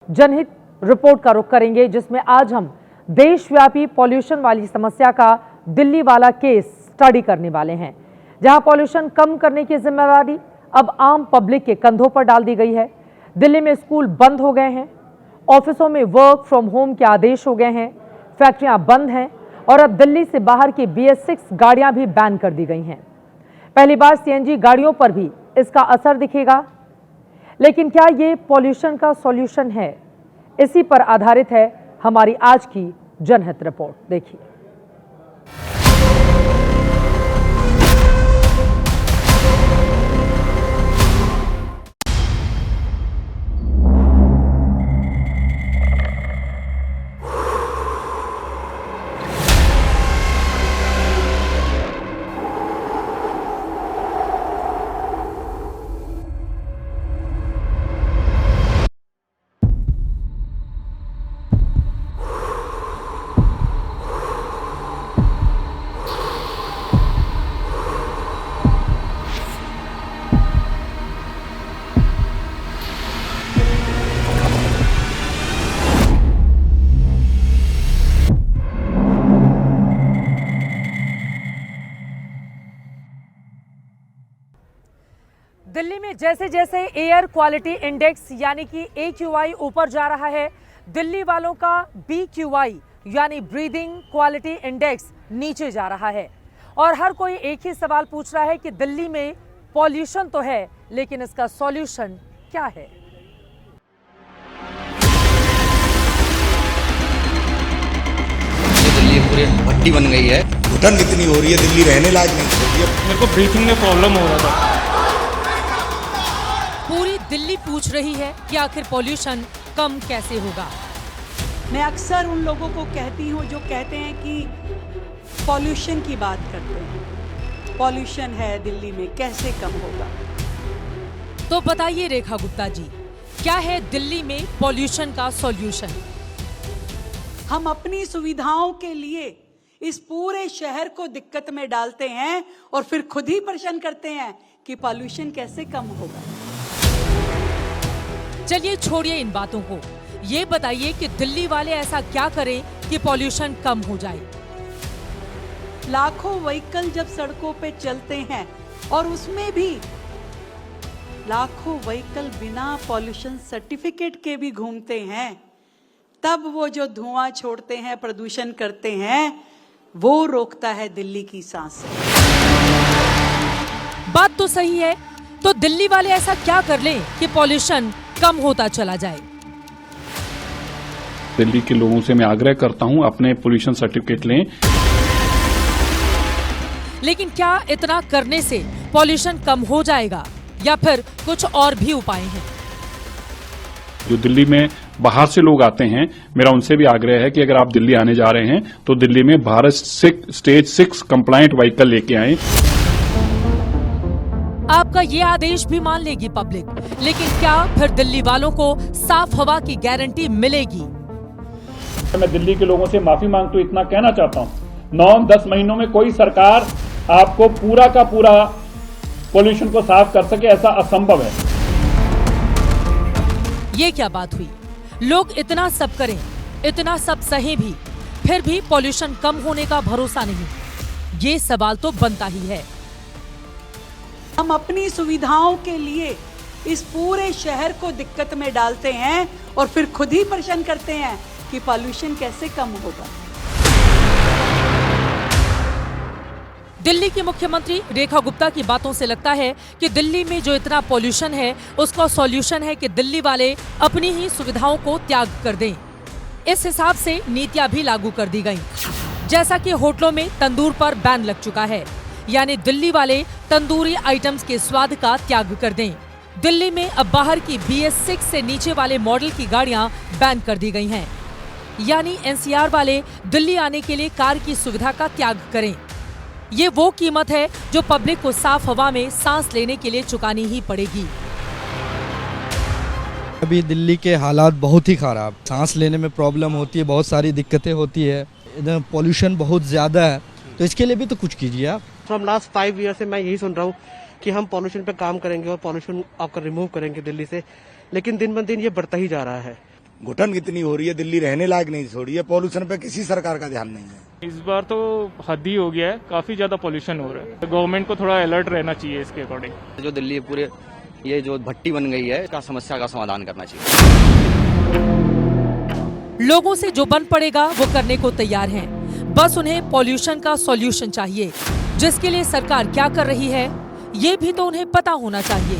जनहित रिपोर्ट का रुख करेंगे, जिसमें आज हम देशव्यापी पॉल्यूशन वाली समस्या का दिल्ली वाला केस स्टडी करने वाले हैं, जहां पॉल्यूशन कम करने की जिम्मेदारी अब आम पब्लिक के कंधों पर डाल दी गई है। दिल्ली में स्कूल बंद हो गए हैं, ऑफिसों में वर्क फ्रॉम होम के आदेश हो गए हैं, फैक्ट्रियां बंद हैं और अब दिल्ली से बाहर की BS6 गाड़ियां भी बैन कर दी गई हैं। पहली बार CNG गाड़ियों पर भी इसका असर दिखेगा, लेकिन क्या ये पॉल्यूशन का सॉल्यूशन है? इसी पर आधारित है हमारी आज की जनहित रिपोर्ट। देखिए। दिल्ली में जैसे जैसे एयर क्वालिटी इंडेक्स यानी कि AQI ऊपर जा रहा है, दिल्ली वालों का BQI यानी ब्रीदिंग क्वालिटी इंडेक्स नीचे जा रहा है। और हर कोई एक ही सवाल पूछ रहा है कि दिल्ली में पॉल्यूशन तो है, लेकिन इसका सॉल्यूशन क्या है? दिल्ली पूरी भट्टी बन गई है, घुटन इतनी हो रही है, दिल्ली रहने लायक नहीं हो रही है। मेरे को ब्रीथिंग में प्रॉब्लम हो रहा था। पूरी दिल्ली पूछ रही है कि आखिर पॉल्यूशन कम कैसे होगा। मैं अक्सर उन लोगों को कहती हूँ जो कहते हैं कि पॉल्यूशन की बात करते हैं, पॉल्यूशन है दिल्ली में, कैसे कम होगा? तो बताइए रेखा गुप्ता जी, क्या है दिल्ली में पॉल्यूशन का सॉल्यूशन? हम अपनी सुविधाओं के लिए इस पूरे शहर को दिक्कत में डालते हैं और फिर खुद ही प्रश्न करते हैं कि पॉल्यूशन कैसे कम होगा। चलिए छोड़िए इन बातों को, ये बताइए कि दिल्ली वाले ऐसा क्या करें कि पॉल्यूशन कम हो जाए। लाखों व्हीकल जब सड़कों पे चलते हैं और उसमें भी लाखों व्हीकल बिना पॉल्यूशन सर्टिफिकेट के भी घूमते हैं, तब वो जो धुआं छोड़ते हैं, प्रदूषण करते हैं, वो रोकता है दिल्ली की सांसें। बात तो सही है, तो दिल्ली वाले ऐसा क्या कर लें कि पॉल्यूशन कम होता चला जाए? दिल्ली के लोगों से मैं आग्रह करता हूं, अपने पोल्यूशन सर्टिफिकेट लें। लेकिन क्या इतना करने से पॉल्यूशन कम हो जाएगा या फिर कुछ और भी उपाय हैं? जो दिल्ली में बाहर से लोग आते हैं, मेरा उनसे भी आग्रह है कि अगर आप दिल्ली आने जा रहे हैं तो दिल्ली में भारत स्टेज 6 कंप्लायंट व्हीकल लेके आएं। आपका ये आदेश भी मान लेगी पब्लिक, लेकिन क्या फिर दिल्ली वालों को साफ हवा की गारंटी मिलेगी? मैं दिल्ली के लोगों से माफी मांगता हूं, इतना कहना चाहता हूं, 9-10 महीनों में कोई सरकार आपको पूरा का पूरा पोल्यूशन को साफ कर सके, ऐसा असंभव है। ये क्या बात हुई? लोग इतना सब करें, इतना सब सहे भी, फिर भी पॉल्यूशन कम होने का भरोसा नहीं। ये सवाल तो बनता ही है। हम अपनी सुविधाओं के लिए इस पूरे शहर को दिक्कत में डालते हैं और फिर खुद ही प्रश्न करते हैं कि पॉल्यूशन कैसे कम होगा। दिल्ली की मुख्यमंत्री रेखा गुप्ता की बातों से लगता है कि दिल्ली में जो इतना पॉल्यूशन है, उसका सॉल्यूशन है कि दिल्ली वाले अपनी ही सुविधाओं को त्याग कर दें। इस हिसाब से नीतियां भी लागू कर दी गईं। जैसा कि होटलों में तंदूर पर बैन लग चुका है, यानी दिल्ली वाले तंदूरी आइटम्स के स्वाद का त्याग कर दें। दिल्ली में अब बाहर की BS6 से नीचे वाले मॉडल की गाड़ियां बैन कर दी गई हैं, यानी NCR वाले दिल्ली आने के लिए कार की सुविधा का त्याग करें। ये वो कीमत है जो पब्लिक को साफ हवा में सांस लेने के लिए चुकानी ही पड़ेगी। अभी दिल्ली के हालात बहुत ही खराब, सांस लेने में प्रॉब्लम होती है, बहुत सारी दिक्कतें होती है, इधर पॉल्यूशन बहुत ज़्यादा है, तो इसके लिए भी तो कुछ कीजिए आप। फ्रॉम लास्ट 5 ईयर से मैं यही सुन रहा हूँ कि हम पॉल्यूशन पे काम करेंगे और पॉल्यूशन आपका रिमूव करेंगे दिल्ली से, लेकिन दिन ब दिन ये बढ़ता ही जा रहा है। घुटन कितनी हो रही है, दिल्ली रहने लायक नहीं छोड़ी है, पॉल्यूशन पे किसी सरकार का ध्यान नहीं है। इस बार तो हद ही हो गया है, काफी ज्यादा पोल्यूशन हो रहा है। गवर्नमेंट को थोड़ा अलर्ट रहना चाहिए इसके अकॉर्डिंग। जो दिल्ली पूरे ये जो भट्टी बन गई है, इसका समस्या का समाधान करना चाहिए। लोगों से जो बन पड़ेगा वो करने को तैयार हैं। बस उन्हें पॉल्यूशन का सॉल्यूशन चाहिए, जिसके लिए सरकार क्या कर रही है ये भी तो उन्हें पता होना चाहिए।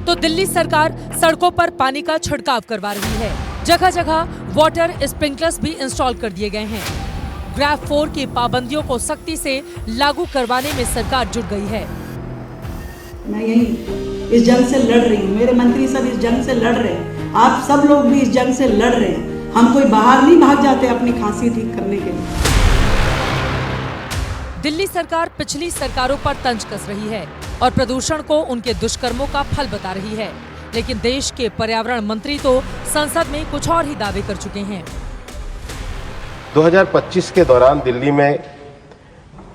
तो दिल्ली सरकार सड़कों पर पानी का छिड़काव करवा रही है। जगह जगह वाटर स्प्रिंकलर्स भी इंस्टॉल कर दिए गए हैं। ग्रैफ 4 की पाबंदियों को सख्ती से लागू करवाने में सरकार जुट गई है। मैं यही इस जंग से लड़ रही हूँ, मेरे मंत्री सब इस जंग से लड़ रहे हैं, आप सब लोग भी इस जंग से लड़ रहे हैं। हम कोई बाहर नहीं भाग जाते अपनी खांसी ठीक करने के लिए। दिल्ली सरकार पिछली सरकारों पर तंज कस रही है और प्रदूषण को उनके दुष्कर्मों का फल बता रही है, लेकिन देश के पर्यावरण मंत्री तो संसद में कुछ और ही दावे कर चुके हैं। 2025 के दौरान दिल्ली में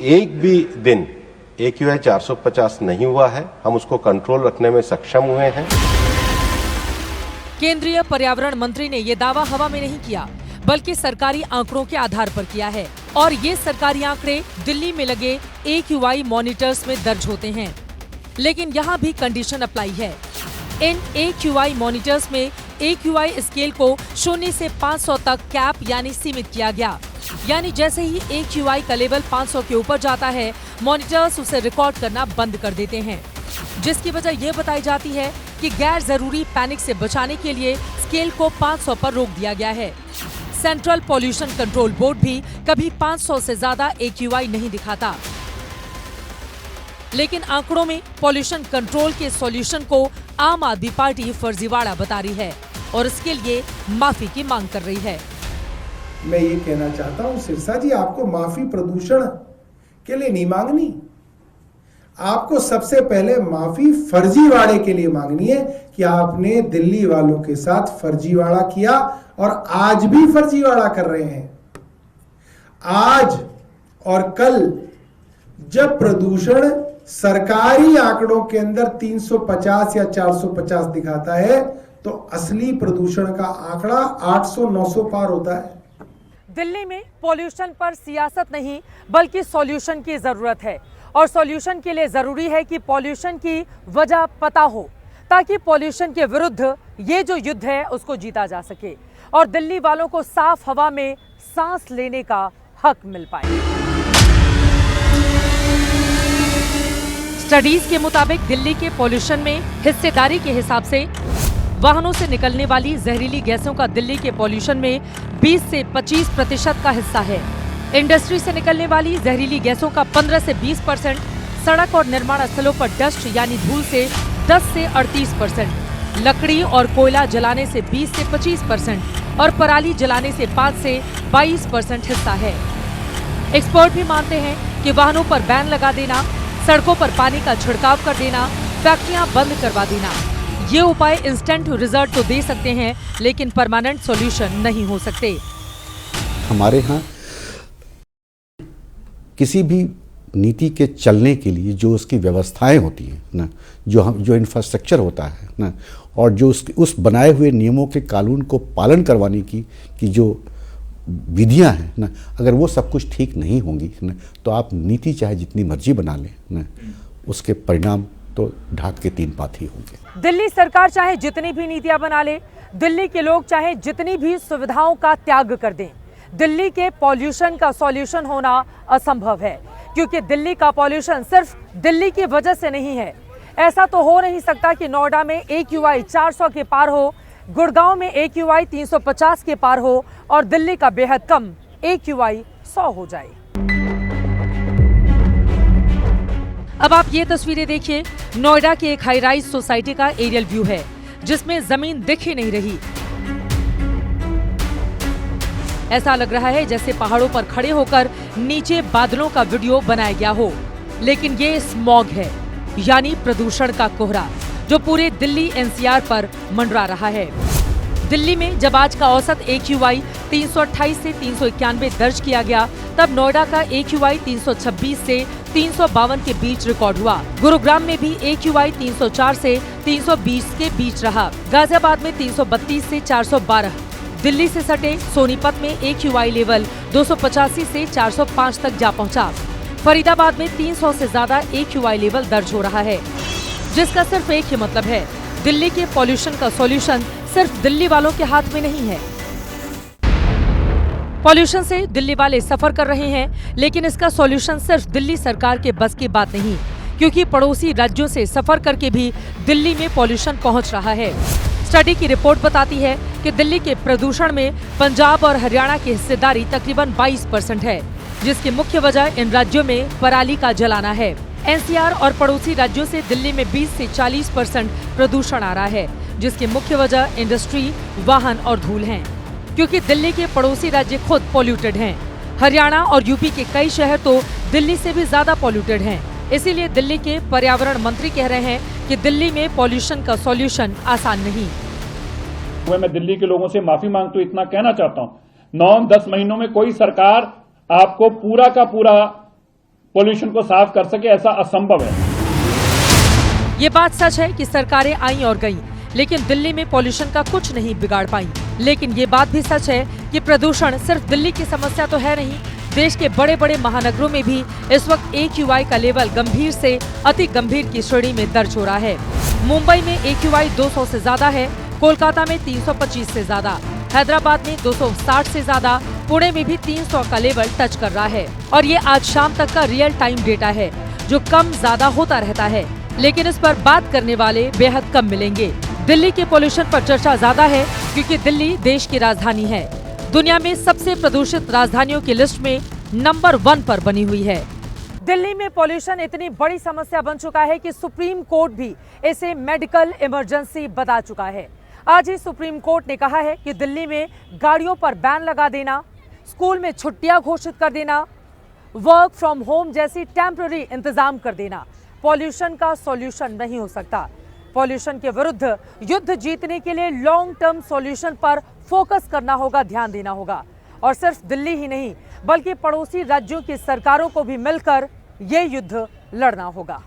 एक भी दिन AQI 450 नहीं हुआ है। हम उसको कंट्रोल रखने में सक्षम हुए हैं। केंद्रीय पर्यावरण मंत्री ने ये दावा हवा में नहीं किया, बल्कि सरकारी आंकड़ों के आधार पर किया है। और ये सरकारी आंकड़े दिल्ली में लगे AQI मॉनिटर्स में दर्ज होते हैं। लेकिन यहाँ भी कंडीशन अप्लाई है। इन AQI मॉनिटर्स में AQI स्केल को 0 से 500 तक कैप यानी सीमित किया गया। यानी जैसे ही AQI का लेवल 500 के ऊपर जाता है, मॉनिटर्स उसे रिकॉर्ड करना बंद कर देते हैं, जिसकी वजह यह बताई जाती है कि गैर जरूरी पैनिक से बचाने के लिए स्केल को 500 पर रोक दिया गया है। सेंट्रल पॉल्यूशन कंट्रोल बोर्ड भी कभी 500 से ज्यादा AQI नहीं दिखाता। लेकिन आंकड़ों में पॉल्यूशन कंट्रोल के सॉल्यूशन को आम आदमी पार्टी फर्जीवाड़ा बता रही है और इसके लिए माफी की मांग कर रही है। मैं ये कहना चाहता हूं सिरसा जी, आपको माफी प्रदूषण के लिए नहीं मांगनी, आपको सबसे पहले माफी फर्जीवाड़े के लिए मांगनी है कि आपने दिल्ली वालों के साथ फर्जीवाड़ा किया और आज भी फर्जीवाड़ा कर रहे हैं। आज और कल जब प्रदूषण सरकारी आंकड़ों के अंदर 350 या 450 दिखाता है, तो असली प्रदूषण का आंकड़ा 800-900 पार होता है। दिल्ली में पॉल्यूशन पर सियासत नहीं बल्कि सॉल्यूशन की जरूरत है, और सॉल्यूशन के लिए जरूरी है कि पॉल्यूशन की वजह पता हो, ताकि पॉल्यूशन के विरुद्ध ये जो युद्ध है उसको जीता जा सके और दिल्ली वालों को साफ हवा में सांस लेने का हक मिल पाए। स्टडीज के मुताबिक दिल्ली के पॉल्यूशन में हिस्सेदारी के हिसाब से वाहनों से निकलने वाली जहरीली गैसों का दिल्ली के पॉल्यूशन में 20 से 25% का हिस्सा है। इंडस्ट्री से निकलने वाली जहरीली गैसों का 15 से 20%, सड़क और निर्माण स्थलों पर डस्ट यानी धूल से 10 से 38%, लकड़ी और कोयला जलाने से 20 से 25% और पराली जलाने से 5 से 22% हिस्सा है। एक्सपर्ट भी मानते हैं कि वाहनों पर बैन लगा देना, सड़कों पर पानी का छिड़काव कर देना, फैक्ट्रियां बंद करवा देना, ये उपाय इंस्टेंट रिजल्ट तो दे सकते हैं, लेकिन परमानेंट सॉल्यूशन नहीं हो सकते। हमारे यहाँ किसी भी नीति के चलने के लिए जो उसकी व्यवस्थाएं होती हैं ना, जो इंफ्रास्ट्रक्चर होता है ना, और जो उस बनाए हुए नियमों के कानून को पालन करवाने की जो विधियां हैं ना, अगर वो सब कुछ ठीक नहीं होंगी ना, तो आप नीति चाहे जितनी मर्जी बना लें ना, उसके परिणाम तो ढाक के 3 पात ही होंगे। दिल्ली सरकार चाहे जितनी भी नीतियां बना ले, दिल्ली के लोग चाहे जितनी भी सुविधाओं का त्याग कर दें, दिल्ली के पॉल्यूशन का सॉल्यूशन होना असंभव है, क्योंकि दिल्ली का पॉल्यूशन सिर्फ दिल्ली की वजह से नहीं है। ऐसा तो हो नहीं सकता कि नोएडा में AQI 400 के पार हो, गुड़गांव में AQI 350 के पार हो और दिल्ली का बेहद कम AQI 100 हो जाए। अब आप ये तस्वीरें देखिए, नोएडा की एक हाई राइज सोसाइटी का एरियल व्यू है, जिसमें जमीन दिख ही नहीं रही। ऐसा लग रहा है जैसे पहाड़ों पर खड़े होकर नीचे बादलों का वीडियो बनाया गया हो, लेकिन ये स्मॉग है, यानी प्रदूषण का कोहरा, जो पूरे दिल्ली NCR पर मंडरा रहा है। दिल्ली में जब आज का औसत AQI 328 से 391 दर्ज किया गया, तब नोएडा का AQI 326 से 352 के बीच रिकॉर्ड हुआ। गुरुग्राम में भी AQI 304 से 320 के बीच रहा। गाजियाबाद में 332 से 412, दिल्ली से सटे सोनीपत में AQI लेवल 285 से 405 तक जा पहुंचा। फरीदाबाद में 300 से ज्यादा AQI लेवल दर्ज हो रहा है, जिसका सिर्फ एक ही मतलब है, दिल्ली के पॉल्यूशन का सॉल्यूशन सिर्फ दिल्ली वालों के हाथ में नहीं है। पॉल्यूशन से दिल्ली वाले सफर कर रहे हैं, लेकिन इसका सॉल्यूशन सिर्फ दिल्ली सरकार के बस की बात नहीं, क्योंकि पड़ोसी राज्यों से सफर करके भी दिल्ली में पॉल्यूशन पहुंच रहा है। स्टडी की रिपोर्ट बताती है कि दिल्ली के प्रदूषण में पंजाब और हरियाणा की हिस्सेदारी तकरीबन 22% है, जिसकी मुख्य वजह इन राज्यों में पराली का जलाना है। NCR और पड़ोसी राज्यों से दिल्ली में 20 से 40% प्रदूषण आ रहा है, जिसकी मुख्य वजह इंडस्ट्री, वाहन और धूल हैं, क्योंकि दिल्ली के पड़ोसी राज्य खुद पॉल्यूटेड हैं। हरियाणा और यूपी के कई शहर तो दिल्ली से भी ज्यादा पॉल्यूटेड हैं। इसीलिए दिल्ली के पर्यावरण मंत्री कह रहे हैं कि दिल्ली में पॉल्यूशन का सॉल्यूशन आसान नहीं। मैं दिल्ली के लोगों से माफी मांगता हूं, इतना कहना चाहता हूं, 9-10 महीनों में कोई सरकार आपको पूरा का पूरा पॉल्यूशन को साफ कर सके, ऐसा असंभव है। ये बात सच है कि सरकारें आई और गईं, लेकिन दिल्ली में पॉल्यूशन का कुछ नहीं बिगाड़ पाई। लेकिन ये बात भी सच है कि प्रदूषण सिर्फ दिल्ली की समस्या तो है नहीं। देश के बड़े बड़े महानगरों में भी इस वक्त AQI का लेवल गंभीर से अति गंभीर की श्रेणी में दर्ज हो रहा है। मुंबई में AQI 200 से ज्यादा है, कोलकाता में 325 से ज्यादा, हैदराबाद में 260 से ज्यादा, पुणे में भी 300 का लेवल टच कर रहा है। और ये आज शाम तक का रियल टाइम डेटा है, जो कम ज्यादा होता रहता है, लेकिन इस पर बात करने वाले बेहद कम मिलेंगे। दिल्ली के पॉल्यूशन पर चर्चा ज्यादा है, क्योंकि दिल्ली देश की राजधानी है, दुनिया में सबसे प्रदूषित राजधानियों की लिस्ट में नंबर 1 पर बनी हुई है। दिल्ली में पॉल्यूशन इतनी बड़ी समस्या बन चुका है कि सुप्रीम कोर्ट भी इसे मेडिकल इमरजेंसी बता चुका है। आज ही सुप्रीम कोर्ट ने कहा है कि दिल्ली में गाड़ियों पर बैन लगा देना, स्कूल में छुट्टियां घोषित कर देना, वर्क फ्रॉम होम जैसी टेम्पररी इंतजाम कर देना पॉल्यूशन का सॉल्यूशन नहीं हो सकता। पॉल्यूशन के विरुद्ध युद्ध जीतने के लिए लॉन्ग टर्म सॉल्यूशन पर फोकस करना होगा, ध्यान देना होगा। और सिर्फ दिल्ली ही नहीं, बल्कि पड़ोसी राज्यों की सरकारों को भी मिलकर ये युद्ध लड़ना होगा।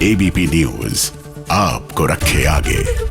ABP न्यूज आपको रखे आगे।